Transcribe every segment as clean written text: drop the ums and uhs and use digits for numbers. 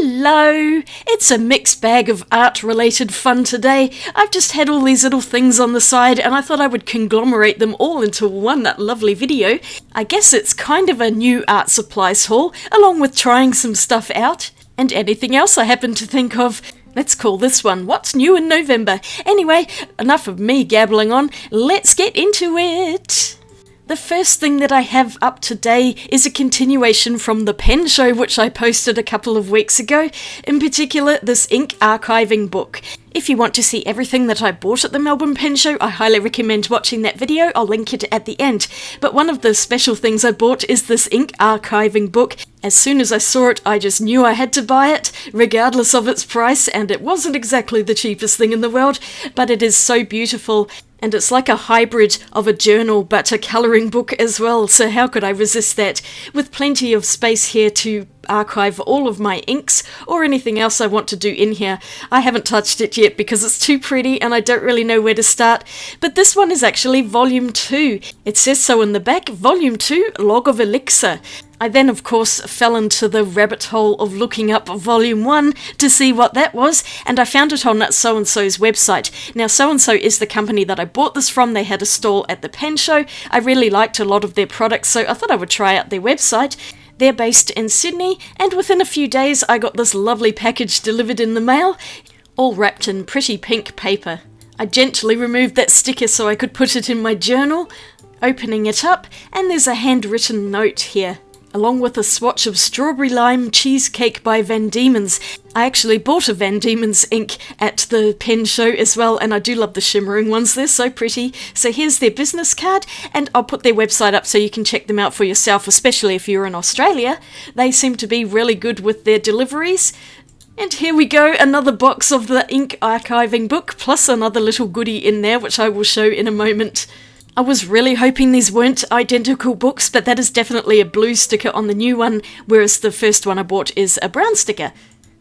Hello! It's a mixed bag of art-related fun today. I've just had all these little things on the side and I thought I would conglomerate them all into one lovely video. I guess it's kind of a new art supplies haul, along with trying some stuff out. And anything else I happen to think of. Let's call this one What's New in November. Anyway, enough of me gabbling on, let's get into it! The first thing that I have up today is a continuation from the pen show which I posted a couple of weeks ago, in particular this ink archiving book. If you want to see everything that I bought at the Melbourne Pen Show, I highly recommend watching that video. I'll link it at the end. But one of the special things I bought is this ink archiving book. As soon as I saw it, I just knew I had to buy it, regardless of its price, and it wasn't exactly the cheapest thing in the world, but it is so beautiful. And it's like a hybrid of a journal, but a colouring book as well, so how could I resist that? With plenty of space here to archive all of my inks, or anything else I want to do in here. I haven't touched it yet because it's too pretty and I don't really know where to start, but this one is actually Volume 2. It says so in the back, Volume 2, Log of Elixir. I then, of course, fell into the rabbit hole of looking up Volume 1 to see what that was, and I found it on So-and-so's website. Now, So-and-so is the company that I bought this from. They had a stall at the Pen Show. I really liked a lot of their products, so I thought I would try out their website. They're based in Sydney, and within a few days I got this lovely package delivered in the mail, all wrapped in pretty pink paper. I gently removed that sticker so I could put it in my journal, opening it up, and there's a handwritten note here, along with a swatch of Strawberry Lime Cheesecake by Van Diemen's. I actually bought a Van Diemen's ink at the pen show as well, and I do love the shimmering ones, they're so pretty. So here's their business card, and I'll put their website up so you can check them out for yourself, especially if you're in Australia. They seem to be really good with their deliveries. And here we go, another box of the ink archiving book, plus another little goodie in there, which I will show in a moment. I was really hoping these weren't identical books, but that is definitely a blue sticker on the new one, whereas the first one I bought is a brown sticker.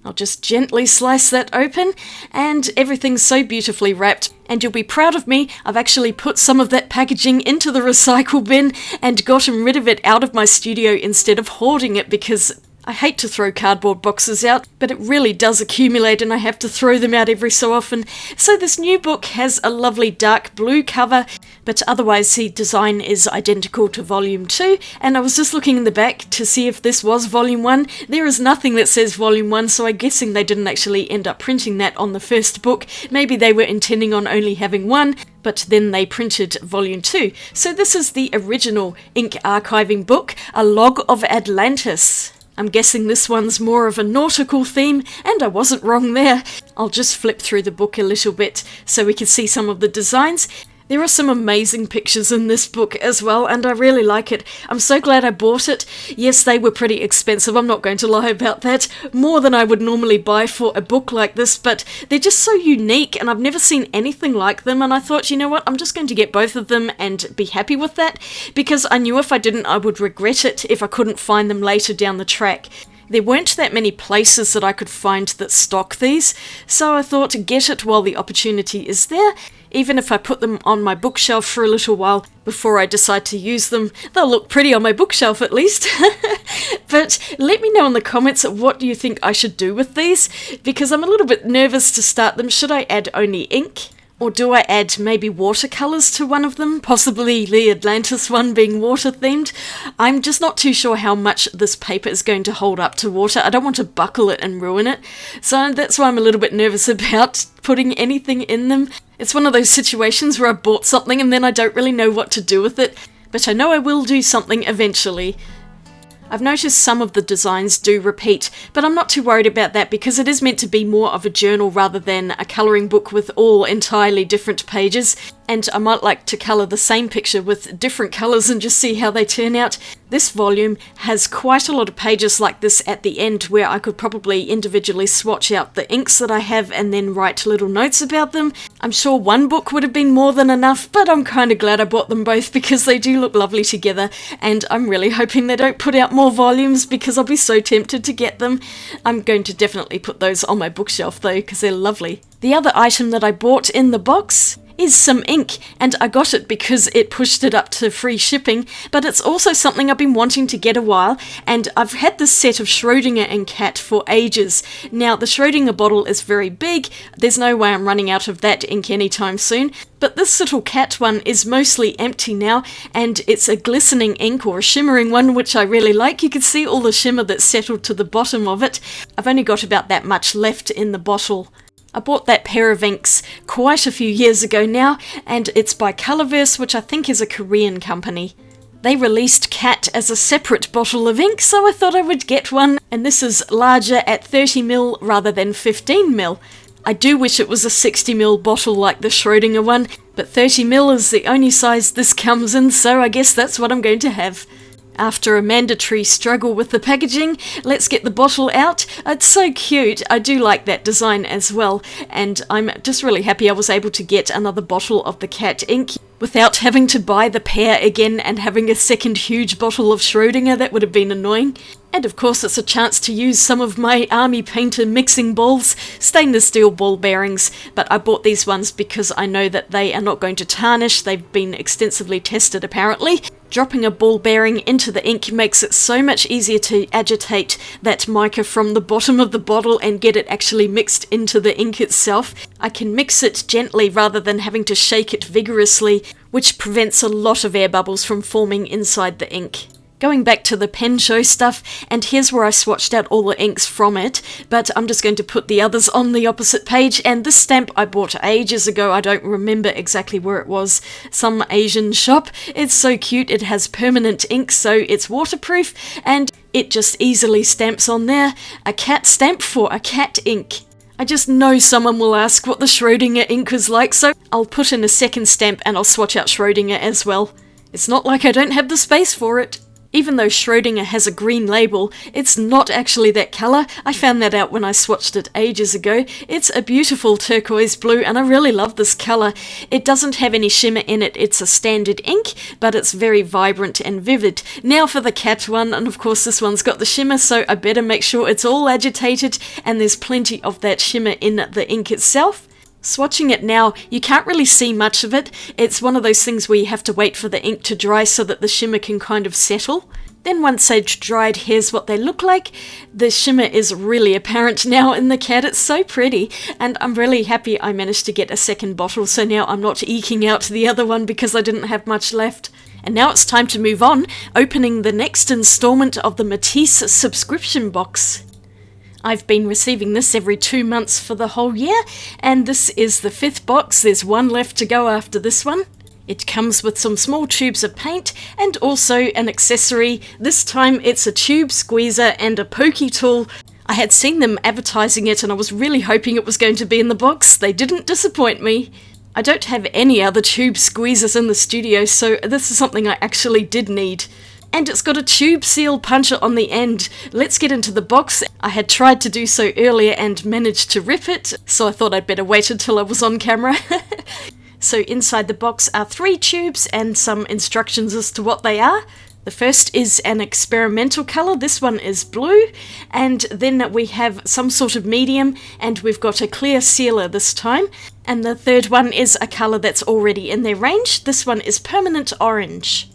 I'll just gently slice that open, and everything's so beautifully wrapped, and you'll be proud of me. I've actually put some of that packaging into the recycle bin and gotten rid of it out of my studio instead of hoarding it, because I hate to throw cardboard boxes out, but it really does accumulate and I have to throw them out every so often. So this new book has a lovely dark blue cover, but otherwise the design is identical to Volume 2, and I was just looking in the back to see if this was Volume 1. There is nothing that says Volume 1, so I'm guessing they didn't actually end up printing that on the first book. Maybe they were intending on only having one, but then they printed Volume 2. So this is the original ink archiving book, A Log of Atlantis. I'm guessing this one's more of a nautical theme, and I wasn't wrong there. I'll just flip through the book a little bit so we can see some of the designs. There are some amazing pictures in this book as well, and I really like it. I'm so glad I bought it. Yes, they were pretty expensive, I'm not going to lie about that. More than I would normally buy for a book like this, but they're just so unique, and I've never seen anything like them, and I thought, you know what, I'm just going to get both of them and be happy with that, because I knew if I didn't, I would regret it if I couldn't find them later down the track. There weren't that many places that I could find that stock these, so I thought, get it while the opportunity is there. Even if I put them on my bookshelf for a little while before I decide to use them, they'll look pretty on my bookshelf at least. But let me know in the comments what do you think I should do with these, because I'm a little bit nervous to start them. Should I add only ink? Or do I add maybe watercolours to one of them, possibly the Atlantis one being water themed? I'm just not too sure how much this paper is going to hold up to water. I don't want to buckle it and ruin it, so that's why I'm a little bit nervous about putting anything in them. It's one of those situations where I bought something and then I don't really know what to do with it, but I know I will do something eventually. I've noticed some of the designs do repeat, but I'm not too worried about that because it is meant to be more of a journal rather than a colouring book with all entirely different pages, and I might like to colour the same picture with different colours and just see how they turn out. This volume has quite a lot of pages like this at the end where I could probably individually swatch out the inks that I have and then write little notes about them. I'm sure one book would have been more than enough, but I'm kind of glad I bought them both because they do look lovely together, and I'm really hoping they don't put out more volumes because I'll be so tempted to get them. I'm going to definitely put those on my bookshelf though because they're lovely. The other item that I bought in the box is some ink, and I got it because it pushed it up to free shipping, but it's also something I've been wanting to get a while, and I've had this set of Schrödinger and Cat for ages. Now, the Schrödinger bottle is very big, there's no way I'm running out of that ink anytime soon, but this little Cat one is mostly empty now, and it's a glistening ink, or a shimmering one, which I really like. You can see all the shimmer that's settled to the bottom of it. I've only got about that much left in the bottle. I bought that pair of inks quite a few years ago now, and it's by Colorverse, which I think is a Korean company. They released Cat as a separate bottle of ink, so I thought I would get one, and this is larger at 30ml rather than 15ml. I do wish it was a 60ml bottle like the Schrödinger one, but 30ml is the only size this comes in, so I guess that's what I'm going to have. After a mandatory struggle with the packaging, let's get the bottle out. It's so cute. I do like that design as well, and I'm just really happy I was able to get another bottle of the Cat ink without having to buy the pair again and having a second huge bottle of Schrödinger. That would have been annoying. And of course it's a chance to use some of my Army Painter mixing balls, stainless steel ball bearings, but I bought these ones because I know that they are not going to tarnish. They've been extensively tested apparently. Dropping a ball bearing into the ink makes it so much easier to agitate that mica from the bottom of the bottle and get it actually mixed into the ink itself. I can mix it gently rather than having to shake it vigorously, which prevents a lot of air bubbles from forming inside the ink. Going back to the pen show stuff, and here's where I swatched out all the inks from it, but I'm just going to put the others on the opposite page, and this stamp I bought ages ago. I don't remember exactly where it was, some Asian shop. It's so cute. It has permanent ink, so it's waterproof, and it just easily stamps on there. A cat stamp for a cat ink. I just know someone will ask what the Schrödinger ink was like, so I'll put in a second stamp and I'll swatch out Schrödinger as well. It's not like I don't have the space for it. Even though Schrödinger has a green label, it's not actually that colour. I found that out when I swatched it ages ago. It's a beautiful turquoise blue, and I really love this colour. It doesn't have any shimmer in it. It's a standard ink, but it's very vibrant and vivid. Now for the Cat one, and of course this one's got the shimmer, so I better make sure it's all agitated and there's plenty of that shimmer in the ink itself. Swatching it now, you can't really see much of it. It's one of those things where you have to wait for the ink to dry so that the shimmer can kind of settle. Then once they've dried, here's what they look like. The shimmer is really apparent now in the Cat. It's so pretty, and I'm really happy I managed to get a second bottle, so now I'm not eking out the other one because I didn't have much left. And now it's time to move on, opening the next installment of the Matisse subscription box. I've been receiving this every 2 months for the whole year, and this is the 5th box. There's one left to go after this one. It comes with some small tubes of paint and also an accessory. This time it's a tube squeezer and a pokey tool. I had seen them advertising it and I was really hoping it was going to be in the box. They didn't disappoint me. I don't have any other tube squeezers in the studio, so this is something I actually did need. And it's got a tube seal puncher on the end. Let's get into the box. I had tried to do so earlier and managed to rip it, so I thought I'd better wait until I was on camera. So inside the box are 3 tubes and some instructions as to what they are. The first is an experimental colour. This one is blue, and then we have some sort of medium, and we've got a clear sealer this time. And the third one is a colour that's already in their range. This one is permanent orange.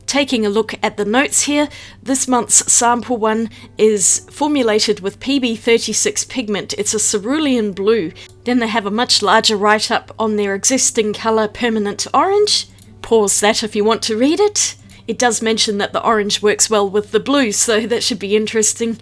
Taking a look at the notes here, this month's sample one is formulated with PB36 pigment. It's a cerulean blue. Then they have a much larger write-up on their existing colour, permanent orange. Pause that if you want to read it. It does mention that the orange works well with the blue, so that should be interesting.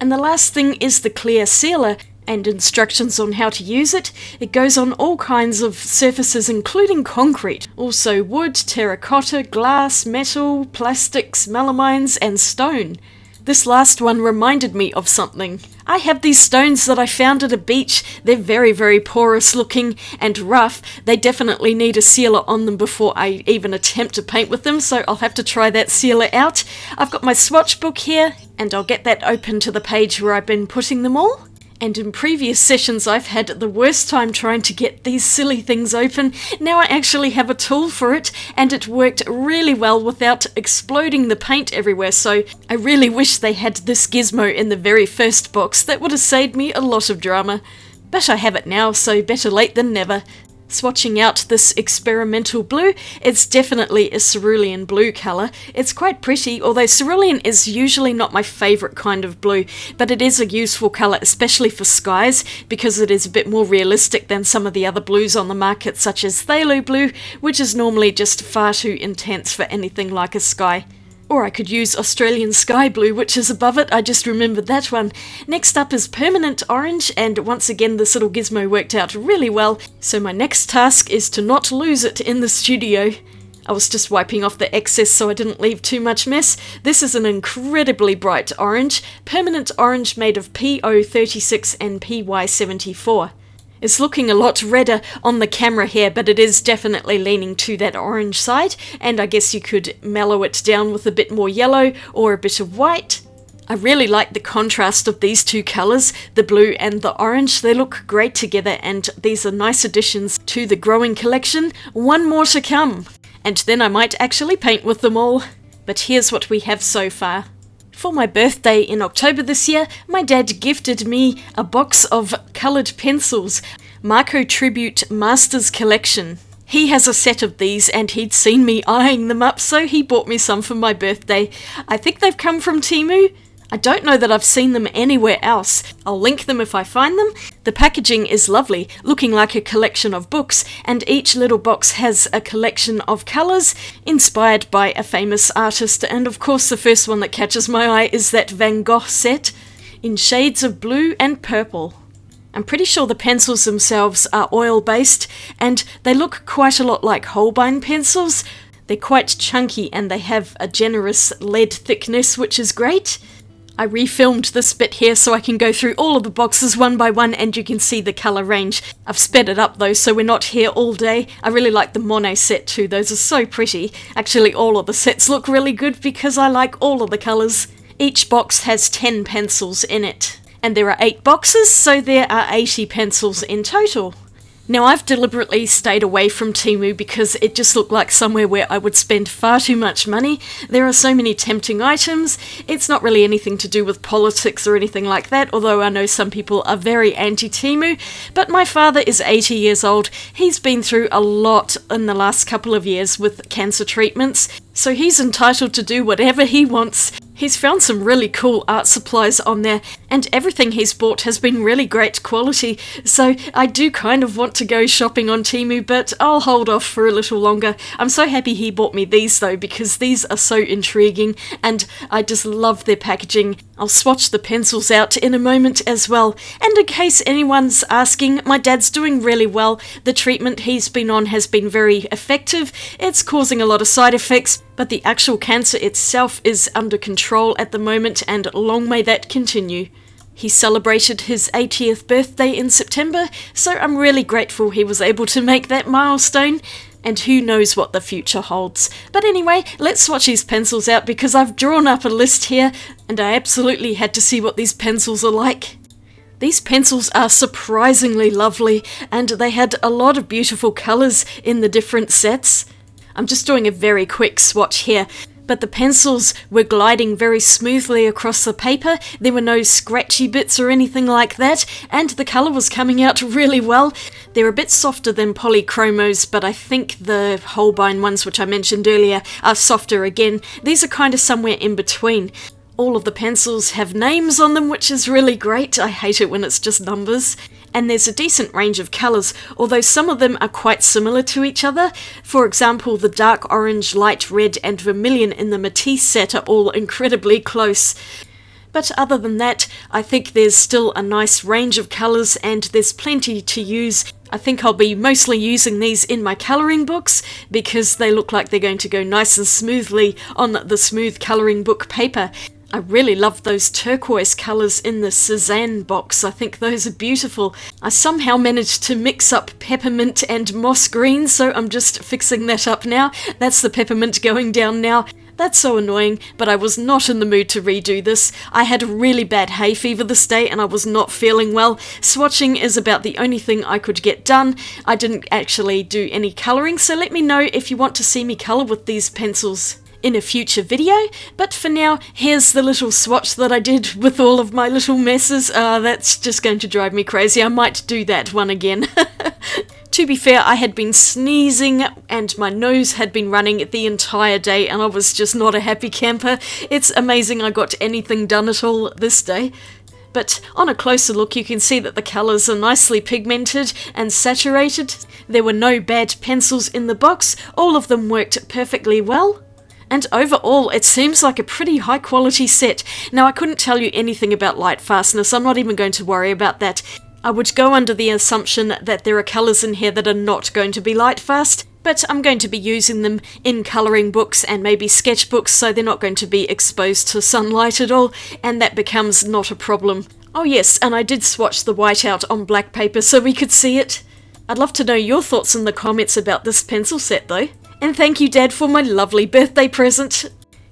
And the last thing is the clear sealer, and instructions on how to use it. It goes on all kinds of surfaces, including concrete, also wood, terracotta, glass, metal, plastics, melamines, and stone. This last one reminded me of something. I have these stones that I found at a beach. They're very, very porous looking and rough. They definitely need a sealer on them before I even attempt to paint with them, so I'll have to try that sealer out. I've got my swatch book here, and I'll get that open to the page where I've been putting them all. And in previous sessions I've had the worst time trying to get these silly things open. Now I actually have a tool for it, and it worked really well without exploding the paint everywhere, so I really wish they had this gizmo in the very first box. That would have saved me a lot of drama. But I have it now, so better late than never. Swatching out this experimental blue, it's definitely a cerulean blue colour. It's quite pretty, although cerulean is usually not my favourite kind of blue, but it is a useful colour, especially for skies, because it is a bit more realistic than some of the other blues on the market, such as phthalo blue, which is normally just far too intense for anything like a sky. Or I could use Australian Sky Blue, which is above it. I just remembered that one. Next up is Permanent Orange, and once again this little gizmo worked out really well, so my next task is to not lose it in the studio. I was just wiping off the excess so I didn't leave too much mess. This is an incredibly bright orange, permanent orange made of PO36 and PY74. It's looking a lot redder on the camera here, but it is definitely leaning to that orange side, and I guess you could mellow it down with a bit more yellow or a bit of white. I really like the contrast of these two colours, the blue and the orange. They look great together, and these are nice additions to the growing collection. One more to come, and then I might actually paint with them all. But here's what we have so far. For my birthday in October this year, my dad gifted me a box of coloured pencils, Marco Tribute Masters Collection. He has a set of these and he'd seen me eyeing them up, so he bought me some for my birthday. I think they've come from Temu. I don't know that I've seen them anywhere else. I'll link them if I find them. The packaging is lovely, looking like a collection of books, and each little box has a collection of colours inspired by a famous artist, and of course the first one that catches my eye is that Van Gogh set in shades of blue and purple. I'm pretty sure the pencils themselves are oil-based, and they look quite a lot like Holbein pencils. They're quite chunky and they have a generous lead thickness, which is great. I refilmed this bit here so I can go through all of the boxes one by one and you can see the colour range. I've sped it up though, so we're not here all day. I really like the Monet set too, those are so pretty. Actually all of the sets look really good because I like all of the colours. Each box has 10 pencils in it. And there are 8 boxes, so there are 80 pencils in total. Now I've deliberately stayed away from Temu because it just looked like somewhere where I would spend far too much money. There are so many tempting items. It's not really anything to do with politics or anything like that, although I know some people are very anti-Temu. But my father is 80 years old. He's been through a lot in the last couple of years with cancer treatments, so he's entitled to do whatever he wants. He's found some really cool art supplies on there, and everything he's bought has been really great quality, so I do kind of want to go shopping on Temu, but I'll hold off for a little longer. I'm so happy he bought me these though, because these are so intriguing, and I just love their packaging. I'll swatch the pencils out in a moment as well, and in case anyone's asking, my dad's doing really well. The treatment he's been on has been very effective. It's causing a lot of side effects, but the actual cancer itself is under control at the moment, and long may that continue. He celebrated his 80th birthday in September, so I'm really grateful he was able to make that milestone, and who knows what the future holds. But anyway, let's swatch these pencils out because I've drawn up a list here, and I absolutely had to see what these pencils are like. These pencils are surprisingly lovely, and they had a lot of beautiful colours in the different sets. I'm just doing a very quick swatch here, but the pencils were gliding very smoothly across the paper. There were no scratchy bits or anything like that, and the colour was coming out really well. They're a bit softer than polychromos, but I think the Holbein ones, which I mentioned earlier, are softer again. These are kind of somewhere in between. All of the pencils have names on them, which is really great. I hate it when it's just numbers. And there's a decent range of colours, although some of them are quite similar to each other. For example, the dark orange, light red and vermilion in the Matisse set are all incredibly close. But other than that, I think there's still a nice range of colours and there's plenty to use. I think I'll be mostly using these in my colouring books because they look like they're going to go nice and smoothly on the smooth colouring book paper. I really love those turquoise colours in the Cézanne box. I think those are beautiful. I somehow managed to mix up peppermint and moss green, so I'm just fixing that up now. That's the peppermint going down now. That's so annoying, but I was not in the mood to redo this. I had a really bad hay fever this day and I was not feeling well. Swatching is about the only thing I could get done. I didn't actually do any colouring, so let me know if you want to see me colour with these pencils in a future video, but for now, here's the little swatch that I did with all of my little messes. That's just going to drive me crazy. I might do that one again. To be fair, I had been sneezing and my nose had been running the entire day and I was just not a happy camper. It's amazing I got anything done at all this day. But on a closer look you can see that the colours are nicely pigmented and saturated. There were no bad pencils in the box, all of them worked perfectly well. And overall, it seems like a pretty high quality set. Now, I couldn't tell you anything about light fastness, I'm not even going to worry about that. I would go under the assumption that there are colours in here that are not going to be light fast, but I'm going to be using them in colouring books and maybe sketchbooks, so they're not going to be exposed to sunlight at all, and that becomes not a problem. Oh yes, and I did swatch the white out on black paper so we could see it. I'd love to know your thoughts in the comments about this pencil set though. And thank you, Dad, for my lovely birthday present.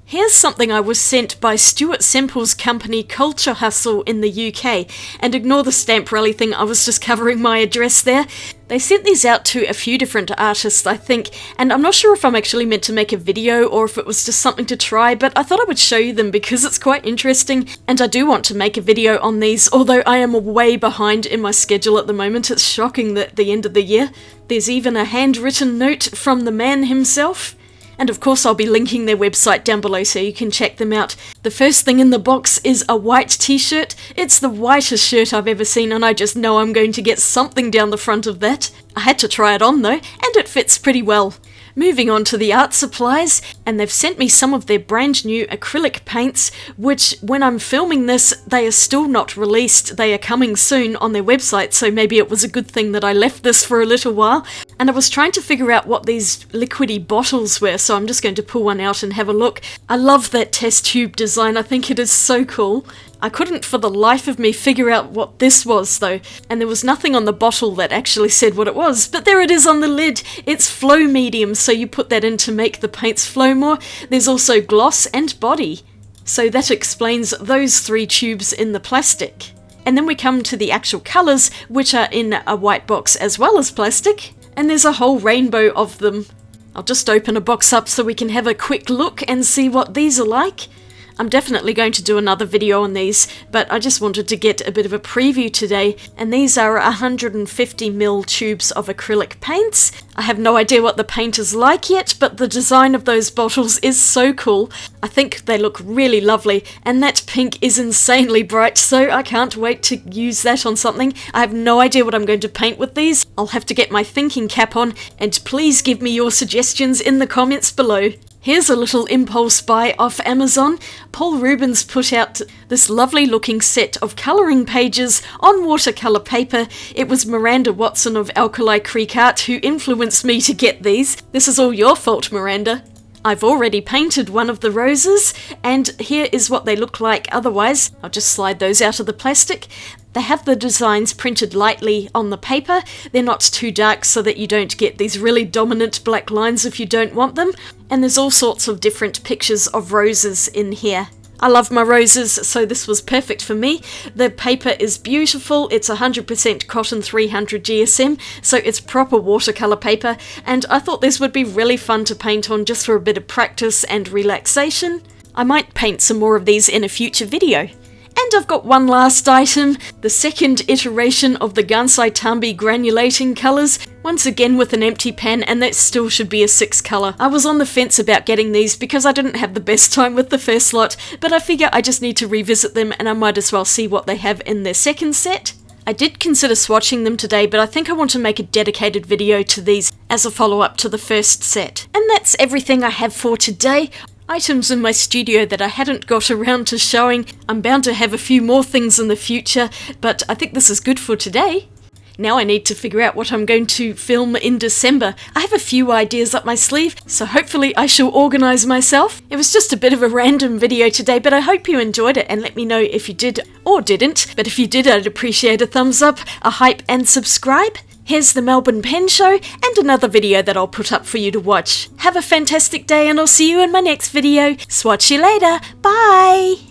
Here's something I was sent by Stuart Semple's company Culture Hustle in the UK, and ignore the stamp rally thing, I was just covering my address there. They sent these out to a few different artists, I think, and I'm not sure if I'm actually meant to make a video or if it was just something to try, but I thought I would show you them because it's quite interesting, and I do want to make a video on these, although I am way behind in my schedule at the moment. It's shocking that at the end of the year. There's even a handwritten note from the man himself. And of course I'll be linking their website down below so you can check them out. The first thing in the box is a white t-shirt. It's the whitest shirt I've ever seen and I just know I'm going to get something down the front of that. I had to try it on though, and it fits pretty well. Moving on to the art supplies, and they've sent me some of their brand new acrylic paints, which when I'm filming this, they are still not released. They are coming soon on their website, so maybe it was a good thing that I left this for a little while. And I was trying to figure out what these liquidy bottles were, so I'm just going to pull one out and have a look. I love that test tube design, I think it is so cool. I couldn't for the life of me figure out what this was though, and there was nothing on the bottle that actually said what it was, but there it is on the lid. It's flow medium, so you put that in to make the paints flow more. There's also gloss and body, so that explains those 3 tubes in the plastic. And then we come to the actual colours, which are in a white box as well as plastic, and there's a whole rainbow of them. I'll just open a box up so we can have a quick look and see what these are like. I'm definitely going to do another video on these, but I just wanted to get a bit of a preview today, and these are 150ml tubes of acrylic paints. I have no idea what the paint is like yet, but the design of those bottles is so cool. I think they look really lovely, and that pink is insanely bright, so I can't wait to use that on something. I have no idea what I'm going to paint with these. I'll have to get my thinking cap on, and please give me your suggestions in the comments below. Here's a little impulse buy off Amazon. Paul Rubens put out this lovely looking set of colouring pages on watercolour paper. It was Miranda Watson of Alkali Creek Art who influenced me to get these. This is all your fault, Miranda. I've already painted one of the roses, and here is what they look like otherwise. I'll just slide those out of the plastic. They have the designs printed lightly on the paper. They're not too dark so that you don't get these really dominant black lines if you don't want them. And there's all sorts of different pictures of roses in here. I love my roses, so this was perfect for me. The paper is beautiful. It's 100% cotton 300 GSM, so it's proper watercolour paper, and I thought this would be really fun to paint on just for a bit of practice and relaxation. I might paint some more of these in a future video. And I've got one last item, the second iteration of the Gansai Tambi granulating colours, once again with an empty pan, and that still should be a 6 colour. I was on the fence about getting these because I didn't have the best time with the first lot, but I figure I just need to revisit them and I might as well see what they have in their second set. I did consider swatching them today, but I think I want to make a dedicated video to these as a follow-up to the first set. And that's everything I have for today. Items in my studio that I hadn't got around to showing. I'm bound to have a few more things in the future, but I think this is good for today. Now I need to figure out what I'm going to film in December. I have a few ideas up my sleeve, so hopefully I shall organise myself. It was just a bit of a random video today, but I hope you enjoyed it, and let me know if you did or didn't. But if you did, I'd appreciate a thumbs up, a hype, and subscribe. Here's the Melbourne Pen Show, and another video that I'll put up for you to watch. Have a fantastic day, and I'll see you in my next video. Swatch you later. Bye!